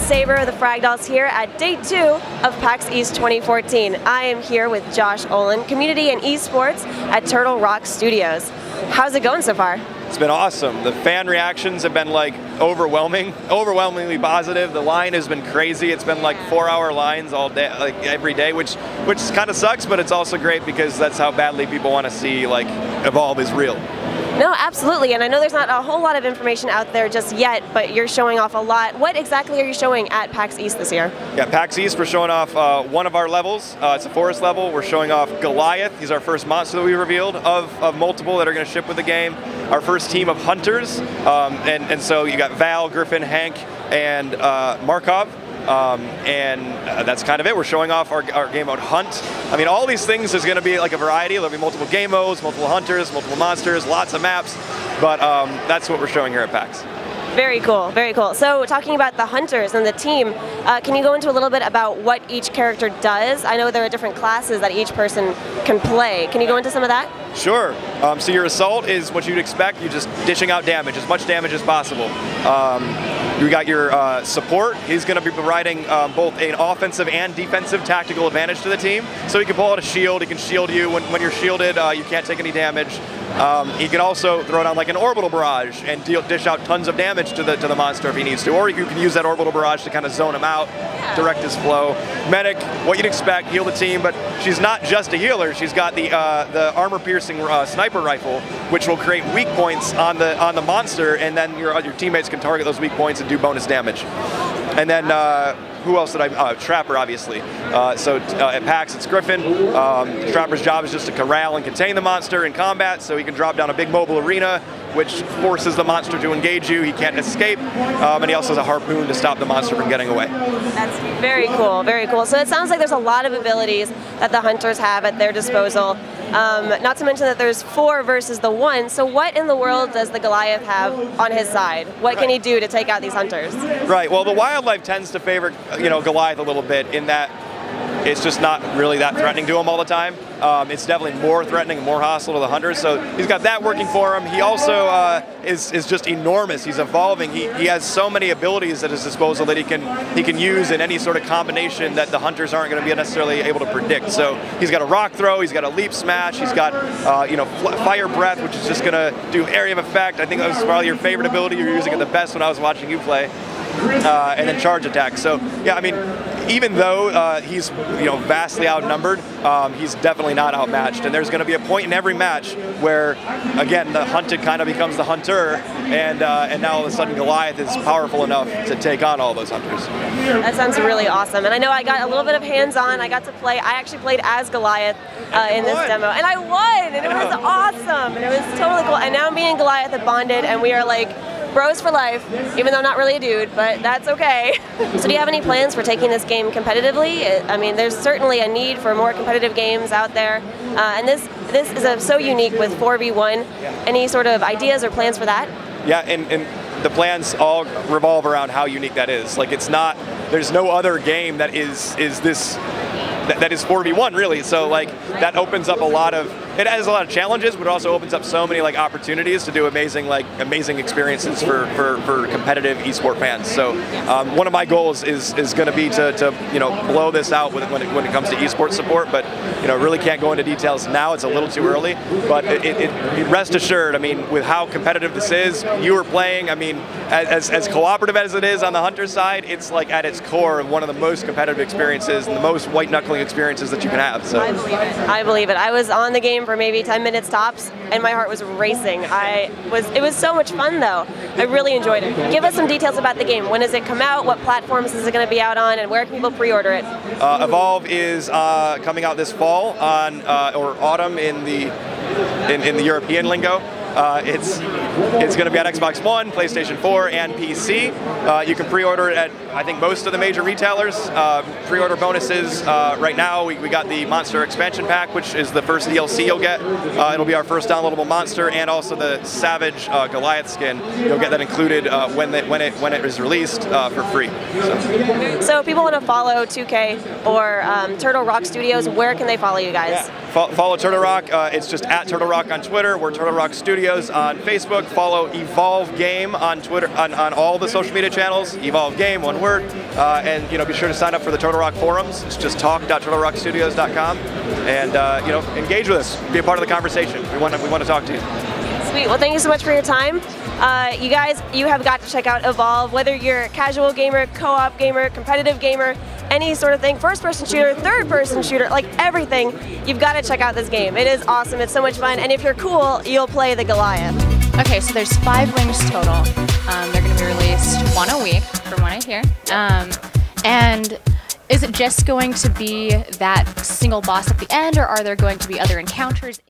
Saber, the Frag Dolls, here at Day 2 of PAX East 2014. I am here with Josh Olin, Community and Esports at Turtle Rock Studios. How's it going so far? It's been awesome. The fan reactions have been like overwhelmingly positive. The line has been crazy. It's been like 4-hour lines all day, like every day, which kind of sucks, but it's also great because that's how badly people want to see like Evolve is real. No, absolutely, and I know there's not a whole lot of information out there just yet, but you're showing off a lot. What exactly are you showing at PAX East this year? Yeah, PAX East, we're showing off one of our levels. It's a forest level. We're showing off Goliath. He's our first monster that we revealed of multiple that are going to ship with the game. Our first team of hunters, and so you got Val, Griffin, Hank, and Markov. That's kind of it. We're showing off our game mode Hunt. I mean, all these things is going to be like a variety. There'll be multiple game modes, multiple hunters, multiple monsters, lots of maps, but that's what we're showing here at PAX. Very cool, very cool. So talking about the hunters and the team, can you go into a little bit about what each character does? I know there are different classes that each person can play. Can you go into some of that? Sure. So your assault is what you'd expect. You're just dishing out damage, as much damage as possible. You got your support. He's going to be providing both an offensive and defensive tactical advantage to the team. So he can pull out a shield. He can shield you. When you're shielded, you can't take any damage. He can also throw down like an orbital barrage and dish out tons of damage to the monster if he needs to. Or you can use that orbital barrage to kind of zone him out, direct his flow. Medic, what you'd expect, heal the team, but she's not just a healer. She's got the armor-piercing sniper rifle, which will create weak points on the monster, and then your teammates can target those weak points and do bonus damage. And then who else did I? Trapper, obviously. At PAX, it's Griffin. Trapper's job is just to corral and contain the monster in combat, so he can drop down a big mobile arena, which forces the monster to engage you. He can't escape, and he also has a harpoon to stop the monster from getting away. That's very cool, very cool. So it sounds like there's a lot of abilities that the hunters have at their disposal. Not to mention that there's 4 versus the 1, so what in the world does the Goliath have on his side? What can he do to take out these hunters? Right, well the wildlife tends to favor Goliath a little bit in that it's just not really that threatening to him all the time. It's definitely more threatening and more hostile to the hunters, so he's got that working for him. He also is just enormous. He's evolving. He has so many abilities at his disposal that he can use in any sort of combination that the hunters aren't going to be necessarily able to predict. So he's got a rock throw, he's got a leap smash, he's got fire breath, which is just going to do area of effect. I think that was probably your favorite ability. You were using it the best when I was watching you play. And then charge attack. So yeah, I mean, even though he's vastly outnumbered, he's definitely not outmatched. And there's going to be a point in every match where, again, the hunted kind of becomes the hunter, and now all of a sudden Goliath is powerful enough to take on all those hunters. That sounds really awesome. And I know I got a little bit of hands-on. I got to play. I actually played as Goliath in this demo, and I won. And it was awesome. And it was totally cool. And now me and Goliath have bonded, and we are like bros for life, even though I'm not really a dude, but that's okay. So do you have any plans for taking this game competitively? I mean, there's certainly a need for more competitive games out there, and this is so unique with 4v1. Any sort of ideas or plans for that? Yeah, and the plans all revolve around how unique that is. Like, it's not, there's no other game that is 4v1 really, so like that opens up it has a lot of challenges, but it also opens up so many like opportunities to do amazing experiences for competitive esport fans. So one of my goals is going to be to blow this out when it comes to esports support, but really can't go into details now. It's a little too early, but rest assured, I mean, with how competitive this is, you are playing, I mean, as cooperative as it is on the hunter side, it's like at its core one of the most competitive experiences and the most white knuckling experiences that you can have. So I believe it. I believe it. I was on the game for maybe 10 minutes tops, and my heart was racing. It was so much fun though. I really enjoyed it. Give us some details about the game. When does it come out? What platforms is it going to be out on? And where can people pre-order it? Evolve is coming out this fall or autumn in the European lingo. It's going to be on Xbox One, PlayStation 4, and PC. You can pre-order it at, I think, most of the major retailers. Pre-order bonuses, right now we got the Monster Expansion Pack, which is the first DLC you'll get. It'll be our first downloadable monster, and also the Savage Goliath skin. You'll get that included when it is released for free. So if people want to follow 2K or Turtle Rock Studios, where can they follow you guys? Yeah. Follow Turtle Rock. It's just at Turtle Rock on Twitter. We're Turtle Rock Studios. Studios on Facebook. Follow Evolve Game on Twitter, on all the social media channels. Evolve Game, one word. And be sure to sign up for the Turtle Rock forums. It's just talk.turtlerockstudios.com, and engage with us. Be a part of the conversation. We want to talk to you. Sweet. Well, thank you so much for your time. You guys, you have got to check out Evolve. Whether you're a casual gamer, co-op gamer, competitive gamer, any sort of thing, first-person shooter, third-person shooter, like everything, you've got to check out this game. It is awesome. It's so much fun. And if you're cool, you'll play the Goliath. Okay, so there's 5 wings total. They're going to be released 1 a week, from what I hear. And is it just going to be that single boss at the end, or are there going to be other encounters?